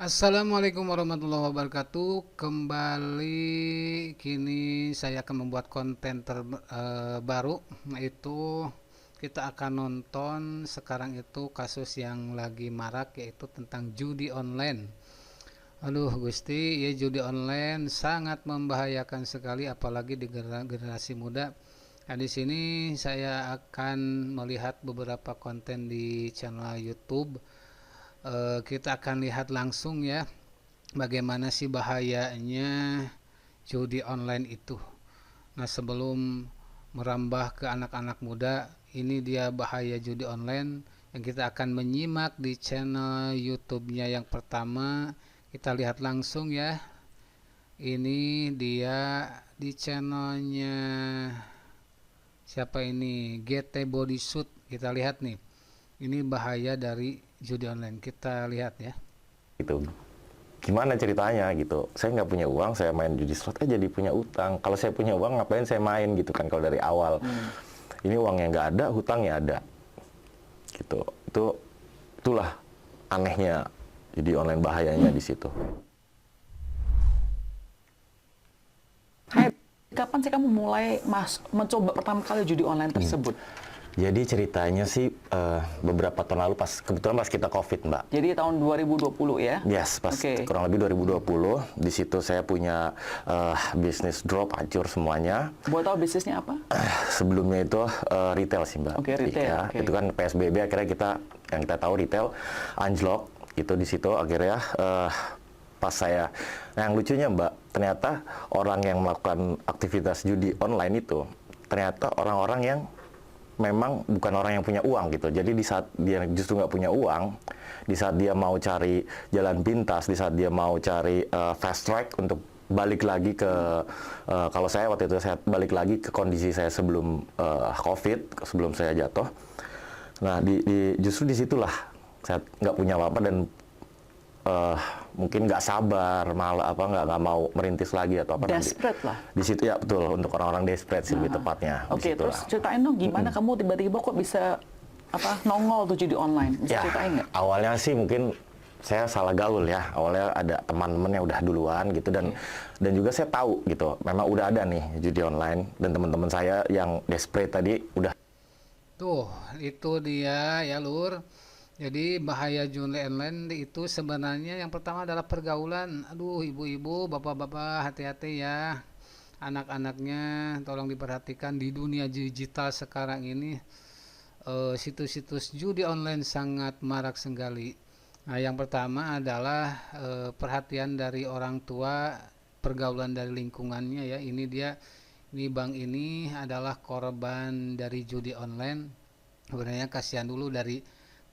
Assalamualaikum warahmatullahi wabarakatuh. Kembali kini saya akan membuat konten terbaru, yaitu kita akan nonton sekarang itu kasus yang lagi marak, yaitu tentang judi online. Aduh Gusti, ya judi online sangat membahayakan sekali, apalagi di generasi muda. Nah, di sini saya akan melihat beberapa konten di channel YouTube. Kita akan lihat langsung ya, bagaimana sih bahayanya judi online itu. Nah, sebelum merambah ke anak-anak muda, ini dia bahaya judi online yang kita akan menyimak di channel YouTube-nya yang pertama. Kita lihat langsung ya. Ini dia di channelnya siapa ini? GT Bodysuit. Kita lihat nih. Ini bahaya dari judi online. Kita lihat ya. Gitu. Gimana ceritanya gitu? Saya nggak punya uang, saya main judi slot jadi punya utang. Kalau saya punya uang, ngapain saya main gitu kan? Kalau dari awal, ini uangnya nggak ada, hutangnya ada, gitu. Itulah anehnya judi online, bahayanya di situ. Hai, kapan sih kamu mulai mencoba pertama kali judi online tersebut? Jadi ceritanya sih beberapa tahun lalu kebetulan pas kita COVID, Mbak. Jadi tahun 2020 ya? Yes, pas kurang lebih 2020. Di situ saya punya bisnis drop, hancur semuanya. Boleh tahu bisnisnya apa? Sebelumnya itu retail sih, Mbak. Oke, retail. Ya, itu kan PSBB akhirnya yang kita tahu retail anjlok. Itu di situ akhirnya pas saya. Nah, yang lucunya, Mbak, ternyata orang yang melakukan aktivitas judi online itu ternyata orang-orang yang memang bukan orang yang punya uang gitu. Jadi di saat dia justru nggak punya uang, di saat dia mau cari jalan pintas, di saat dia mau cari fast track untuk balik lagi ke kalau saya waktu itu saya balik lagi ke kondisi saya sebelum COVID, sebelum saya jatuh. Nah, justru disitulah saya nggak punya apa-apa dan mungkin nggak sabar, malah nggak mau merintis lagi atau apa. Desperate lah. Di situ ya betul, untuk orang-orang desperate sih lebih tepatnya. Oke, terus ceritain dong gimana kamu tiba-tiba kok bisa nongol tuh judi online? Bisa ceritain nggak? Awalnya sih mungkin saya salah gaul ya. Awalnya ada teman-teman yang udah duluan gitu dan juga saya tahu gitu. Memang udah ada nih judi online dan teman-teman saya yang desperate tadi udah. Tuh, itu dia ya Lur. Jadi bahaya judi online itu sebenarnya yang pertama adalah pergaulan. Aduh, ibu-ibu, bapak-bapak, hati-hati ya. Anak-anaknya tolong diperhatikan di dunia digital sekarang ini. Situs-situs judi online sangat marak sekali. Nah, yang pertama adalah perhatian dari orang tua, pergaulan dari lingkungannya ya. Ini bang ini adalah korban dari judi online. Sebenarnya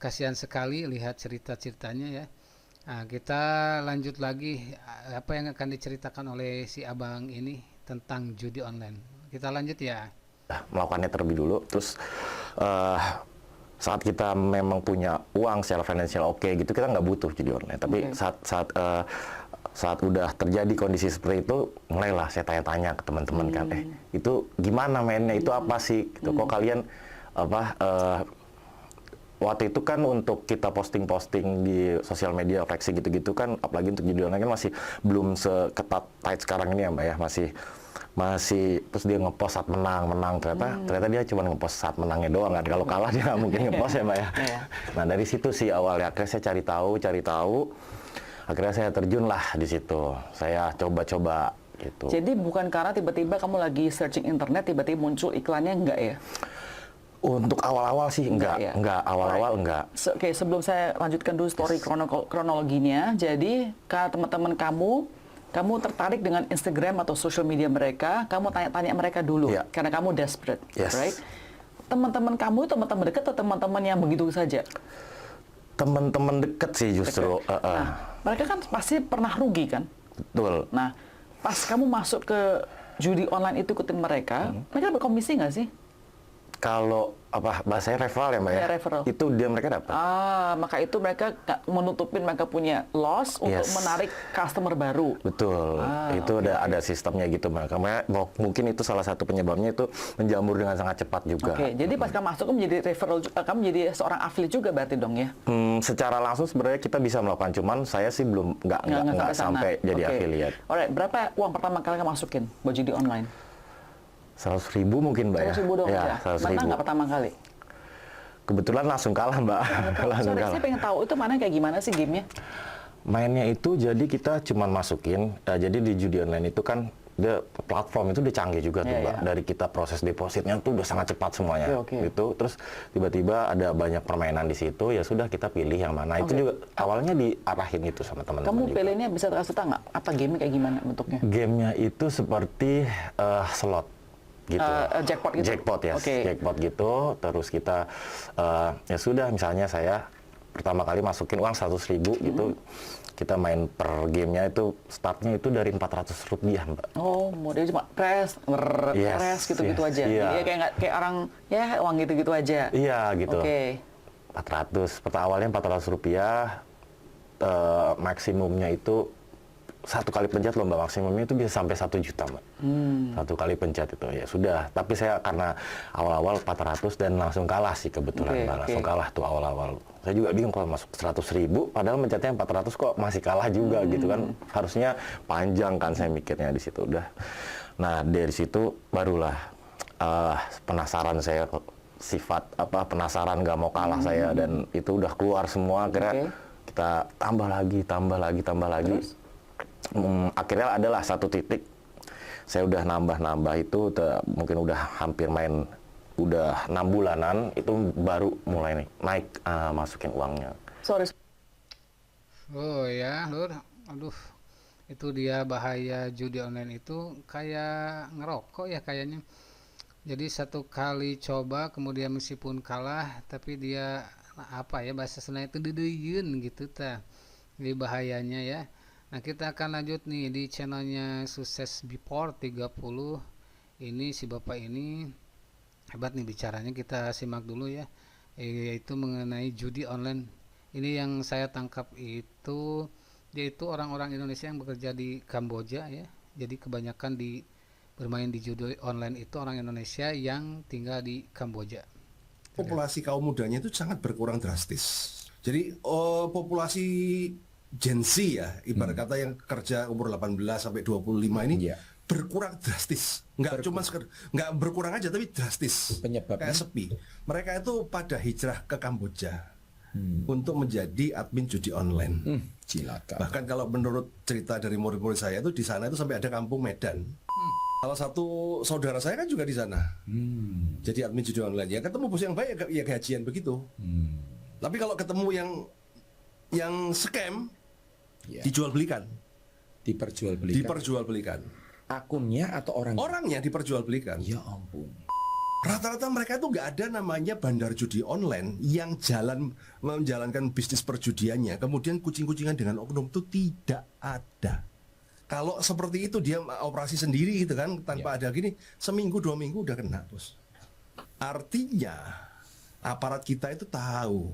kasihan sekali lihat cerita-ceritanya ya. Nah, kita lanjut lagi apa yang akan diceritakan oleh si abang ini tentang judi online. Kita lanjut ya. Melakukannya terlebih dulu, terus saat kita memang punya uang secara finansial oke gitu, kita nggak butuh judi online. Tapi saat udah terjadi kondisi seperti itu, mulailah saya tanya-tanya ke teman-teman kan, itu gimana mainnya, itu apa sih? Gitu. Kok kalian waktu itu kan untuk kita posting-posting di sosial media, flexing gitu-gitu kan, apalagi untuk judi online kan masih belum seketat tight sekarang ini ya, Mbak ya, masih terus dia ngepost saat menang ternyata dia cuma ngepost saat menangnya doang kan, kalau kalah dia nggak mungkin ngepost ya, Mbak ya. Nah, dari situ sih awalnya akhirnya saya cari tahu, akhirnya saya terjun lah di situ, saya coba-coba gitu. Jadi bukan karena tiba-tiba kamu lagi searching internet tiba-tiba muncul iklannya, enggak ya? Untuk awal-awal sih enggak, awal-awal enggak. Oke, sebelum saya lanjutkan dulu story kronologinya, jadi karena teman-teman kamu tertarik dengan Instagram atau social media mereka, kamu tanya-tanya mereka dulu, karena kamu desperate, right? Teman-teman kamu itu teman-teman dekat atau teman-teman yang begitu saja? Teman-teman dekat sih justru. Nah, mereka kan pasti pernah rugi kan? Betul. Nah, pas kamu masuk ke judi online itu ikutin mereka, mereka berkomisi nggak sih? Kalau apa bahasanya referral ya Mbak ya? Referral. Itu dia mereka dapat. Maka itu mereka menutupin mereka punya loss untuk menarik customer baru. Betul. Itu ada sistemnya gitu Mbak. Karena mungkin itu salah satu penyebabnya itu menjamur dengan sangat cepat juga. Jadi pas kamu masuk kamu menjadi referral, kamu menjadi seorang affiliate juga berarti dong ya? Secara langsung sebenarnya kita bisa melakukan, cuman saya sih belum nggak sampai jadi affiliate. Alright, berapa uang pertama kali kamu masukin buat judi online? 100.000 mungkin Mbak 100.000 dong ya? 100.000. Mana nggak pertama kali? Kebetulan langsung kalah Mbak. Langsung kalah. Saya pengen tahu itu mana kayak gimana sih gamenya? Mainnya itu jadi kita cuma masukin, jadi di judi online itu kan dia platform itu udah canggih juga tuh Mbak. Dari kita proses depositnya tuh udah sangat cepat semuanya. Gitu. Terus tiba-tiba ada banyak permainan di situ, ya sudah kita pilih yang mana. Itu juga awalnya diarahin itu sama teman-teman. Kamu pilihnya bisa kasih tahu nggak? Apa gamenya kayak gimana bentuknya? Gamenya itu seperti slot. Gitu. Jackpot gitu? Jackpot ya, jackpot gitu. Terus kita, ya sudah misalnya saya pertama kali masukin uang 100.000 gitu. Kita main per gamenya itu, startnya itu dari Rp400 Mbak. Oh, model cuma press gitu-gitu aja? Iya, kayak orang, ya uang gitu-gitu aja? Iya, gitu. 400, awalnya Rp400, maksimumnya itu satu kali pencet lomba maksimumnya itu bisa sampai 1 juta Mbak. Satu kali pencet itu ya sudah. Tapi saya karena awal-awal 400 dan langsung kalah sih kebetulan Mbak. Langsung kalah tuh awal-awal. Saya juga bingung kalau masuk 100.000 padahal mencetnya 400 kok masih kalah juga gitu kan. Harusnya panjang kan saya mikirnya di situ udah. Nah dari situ barulah penasaran saya, sifat penasaran nggak mau kalah saya, dan itu udah keluar semua. Akhirnya kita tambah lagi. Terus? Akhirnya adalah satu titik saya udah nambah itu mungkin udah hampir main udah 6 bulanan itu baru mulai naik masukin uangnya. Oh ya Lur, aduh itu dia bahaya judi online itu kayak ngerokok ya kayaknya. Jadi satu kali coba kemudian meskipun kalah tapi dia bahasa Sunda itu dedeyeun gitu ta. Jadi bahayanya ya. Nah kita akan lanjut nih di channelnya Sukses Before 30. Ini si bapak ini hebat nih bicaranya, kita simak dulu ya, yaitu mengenai judi online. Ini yang saya tangkap itu yaitu orang-orang Indonesia yang bekerja di Kamboja ya. Jadi kebanyakan bermain di judi online itu orang Indonesia yang tinggal di Kamboja. Populasi kaum mudanya itu sangat berkurang drastis. Jadi populasi Gen Z ya, ibarat kata yang kerja umur 18 sampai 25 ini berkurang drastis. Nggak berkurang aja tapi drastis. Penyebabnya? Kayak sepi. Mereka itu pada hijrah ke Kamboja untuk menjadi admin judi online. Cilaka. Bahkan kalau menurut cerita dari murid-murid saya itu di sana itu sampai ada kampung Medan. Salah satu saudara saya kan juga di sana. Jadi admin judi online. Ya ketemu bos yang baik ya gajian begitu. Tapi kalau ketemu yang scam, diperjualbelikan. Akunnya atau orangnya? Orangnya diperjualbelikan. Ya ampun. Rata-rata mereka itu nggak ada namanya bandar judi online yang menjalankan bisnis perjudiannya. Kemudian kucing-kucingan dengan oknum itu tidak ada. Kalau seperti itu dia operasi sendiri gitu kan, tanpa ada gini, seminggu 2 minggu udah kena bos. Artinya aparat kita itu tahu.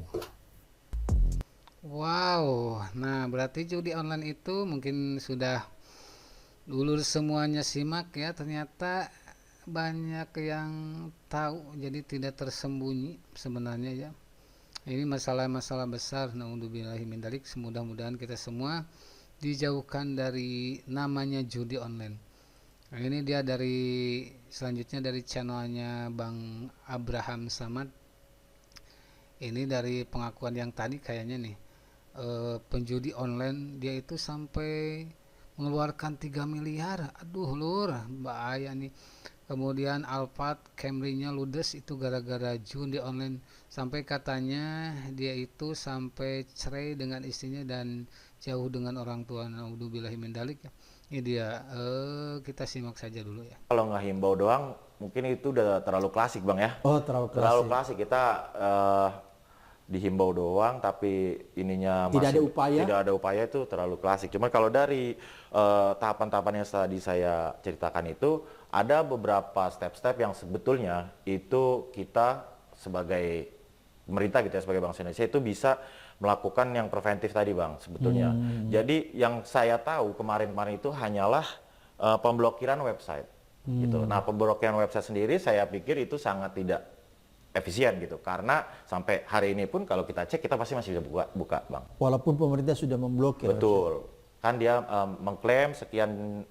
Wow, nah berarti judi online itu mungkin sudah dulu semuanya simak ya, ternyata banyak yang tahu, jadi tidak tersembunyi sebenarnya ya. Ini masalah-masalah besar, naudzubillahi min dzalik. Mudah-mudahan kita semua dijauhkan dari namanya judi online. Nah, ini dia selanjutnya dari channelnya Bang Abraham Samad. Ini dari pengakuan yang tadi kayaknya nih. Penjudi online dia itu sampai mengeluarkan 3 miliar. Aduh Lur, bahaya nih. Kemudian Alphard Camry-nya ludes itu gara-gara judi online. Sampai katanya dia itu sampai cerai dengan istrinya dan jauh dengan orang tua. Naudzubillahi min dzalik. Ini dia, kita simak saja dulu ya. Kalau nggak himbau doang mungkin itu udah terlalu klasik Bang ya. Oh terlalu klasik. Terlalu klasik. Kita dihimbau doang tapi ininya Tidak ada masih upaya? tidak ada upaya itu terlalu klasik. Cuman kalau dari tahapan-tahapan yang tadi saya ceritakan itu ada beberapa step-step yang sebetulnya itu kita sebagai pemerintah gitu ya, sebagai bangsa Indonesia itu bisa melakukan yang preventif tadi Bang sebetulnya. Jadi yang saya tahu kemarin-kemarin itu hanyalah pemblokiran website gitu. Nah, pemblokiran website sendiri saya pikir itu sangat tidak efisien gitu, karena sampai hari ini pun kalau kita cek kita pasti masih bisa buka Bang. Walaupun pemerintah sudah memblokir. Betul. Kan dia mengklaim sekian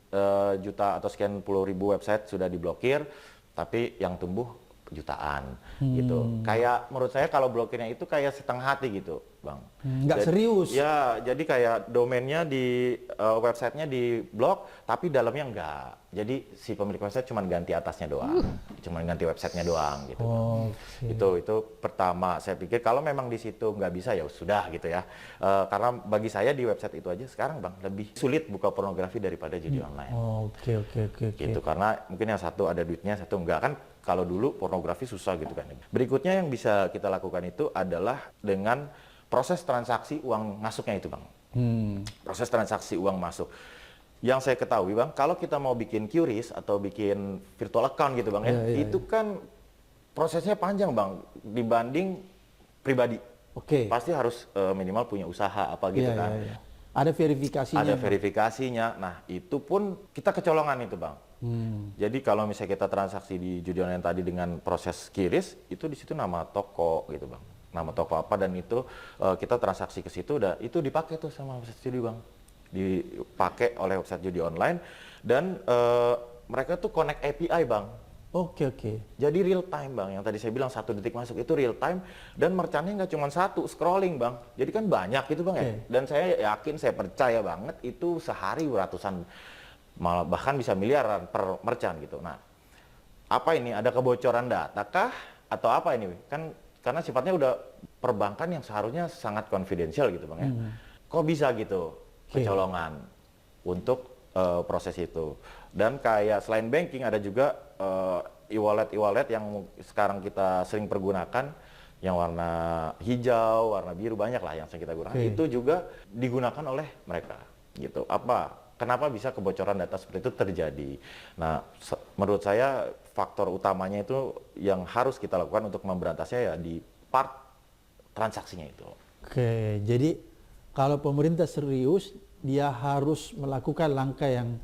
juta atau sekian puluh ribu website sudah diblokir, tapi yang tumbuh jutaan gitu. Kayak menurut saya kalau blokirnya itu kayak setengah hati gitu, Bang. Nggak serius. Ya, jadi kayak domainnya di websitenya di blok, tapi dalamnya enggak. Jadi si pemilik website cuma ganti atasnya doang, cuma ganti websitenya doang gitu. Itu pertama. Saya pikir kalau memang di situ nggak bisa ya sudah gitu ya. Karena bagi saya di website itu aja sekarang Bang lebih sulit buka pornografi daripada judi online. Oke. Gitu, karena mungkin yang satu ada duitnya, satu enggak kan. Kalau dulu pornografi susah gitu kan. Berikutnya yang bisa kita lakukan itu adalah dengan proses transaksi uang masuknya itu Bang. Proses transaksi uang masuk. Yang saya ketahui Bang, kalau kita mau bikin QRIS atau bikin virtual account gitu Bang itu kan prosesnya panjang Bang dibanding pribadi. Pasti harus minimal punya usaha apa gitu kan. Ada verifikasinya. Ada verifikasinya. Nah, itu pun kita kecolongan itu Bang. Jadi kalau misalnya kita transaksi di judi online tadi dengan proses QRIS, itu di situ nama toko gitu Bang. Nama toko apa, dan itu kita transaksi ke situ, udah itu dipakai tuh sama website judi Bang. Dipakai oleh website judi online, dan mereka tuh connect API Bang. Oke. Jadi real time Bang, yang tadi saya bilang 1 detik masuk itu real time, dan merchantnya nggak cuma satu, scrolling Bang. Jadi kan banyak gitu Bang ya. Dan saya yakin, saya percaya banget itu sehari ratusan, malah bahkan bisa miliaran per merchant gitu. Nah, apa ini? Ada kebocoran data kah? Atau apa ini? Kan karena sifatnya udah perbankan yang seharusnya sangat konfidensial gitu Bang ya. Kok bisa gitu kecolongan untuk proses itu. Dan kayak selain banking ada juga e-wallet yang sekarang kita sering pergunakan, yang warna hijau, warna biru, banyak lah yang sering kita gunakan. Itu juga digunakan oleh mereka gitu. Kenapa bisa kebocoran data seperti itu terjadi? Nah, menurut saya faktor utamanya itu yang harus kita lakukan untuk memberantasnya ya di part transaksinya itu. Oke, jadi kalau pemerintah serius, dia harus melakukan langkah yang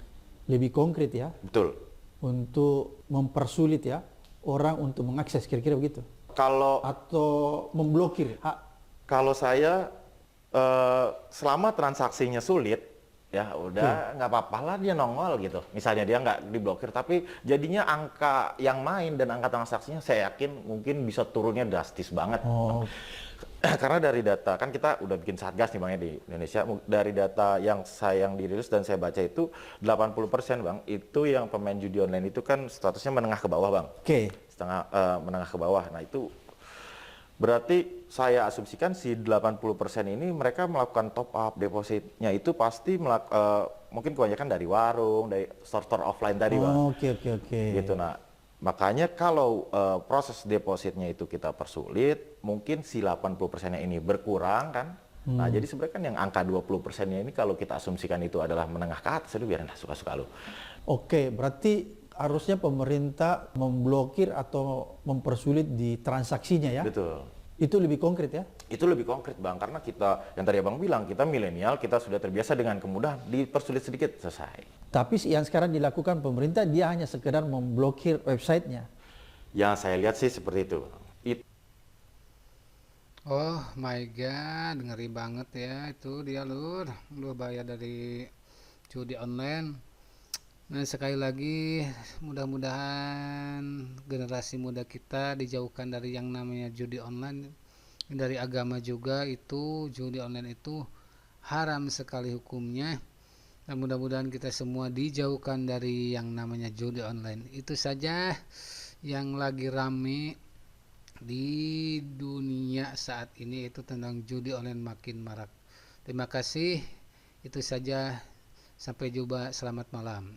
lebih konkret ya. Betul. Untuk mempersulit ya orang untuk mengakses, kira-kira begitu. Atau memblokir. Kalau saya selama transaksinya sulit, ya udah nggak apa-apa lah dia nongol gitu. Misalnya dia nggak diblokir, tapi jadinya angka yang main dan angka transaksinya saya yakin mungkin bisa turunnya drastis banget. Karena dari data, kan kita udah bikin satgas nih Bang ya di Indonesia, dari data yang dirilis dan saya baca itu 80% Bang, itu yang pemain judi online itu kan statusnya menengah ke bawah Bang. Setengah menengah ke bawah. Nah, itu berarti saya asumsikan si 80% ini mereka melakukan top up depositnya itu pasti mungkin kebanyakan dari warung, dari store-store offline tadi Bang. Oke. Gitu. Nah, makanya kalau proses depositnya itu kita persulit, mungkin si 80%-nya ini berkurang kan. Nah, jadi sebenarnya kan yang angka 20%-nya ini kalau kita asumsikan itu adalah menengah ke atas, itu biarin suka-suka lu. Oke, berarti harusnya pemerintah memblokir atau mempersulit di transaksinya ya? Betul. Itu lebih konkret ya? Itu lebih konkret Bang, karena kita, yang tadi Abang bilang, kita milenial, kita sudah terbiasa dengan kemudahan, dipersulit sedikit, selesai. Tapi yang sekarang dilakukan pemerintah, dia hanya sekedar memblokir websitenya. Yang saya lihat sih seperti itu. Oh my god, ngeri banget ya. Itu dia lur bahaya dari judi online. Nah, sekali lagi mudah-mudahan generasi muda kita dijauhkan dari yang namanya judi online. Dari agama juga itu judi online itu haram sekali hukumnya. Dan mudah-mudahan kita semua dijauhkan dari yang namanya judi online. Itu saja yang lagi rame di dunia saat ini, itu tentang judi online makin marak. Terima kasih. Itu saja. Sampai jumpa. Selamat malam.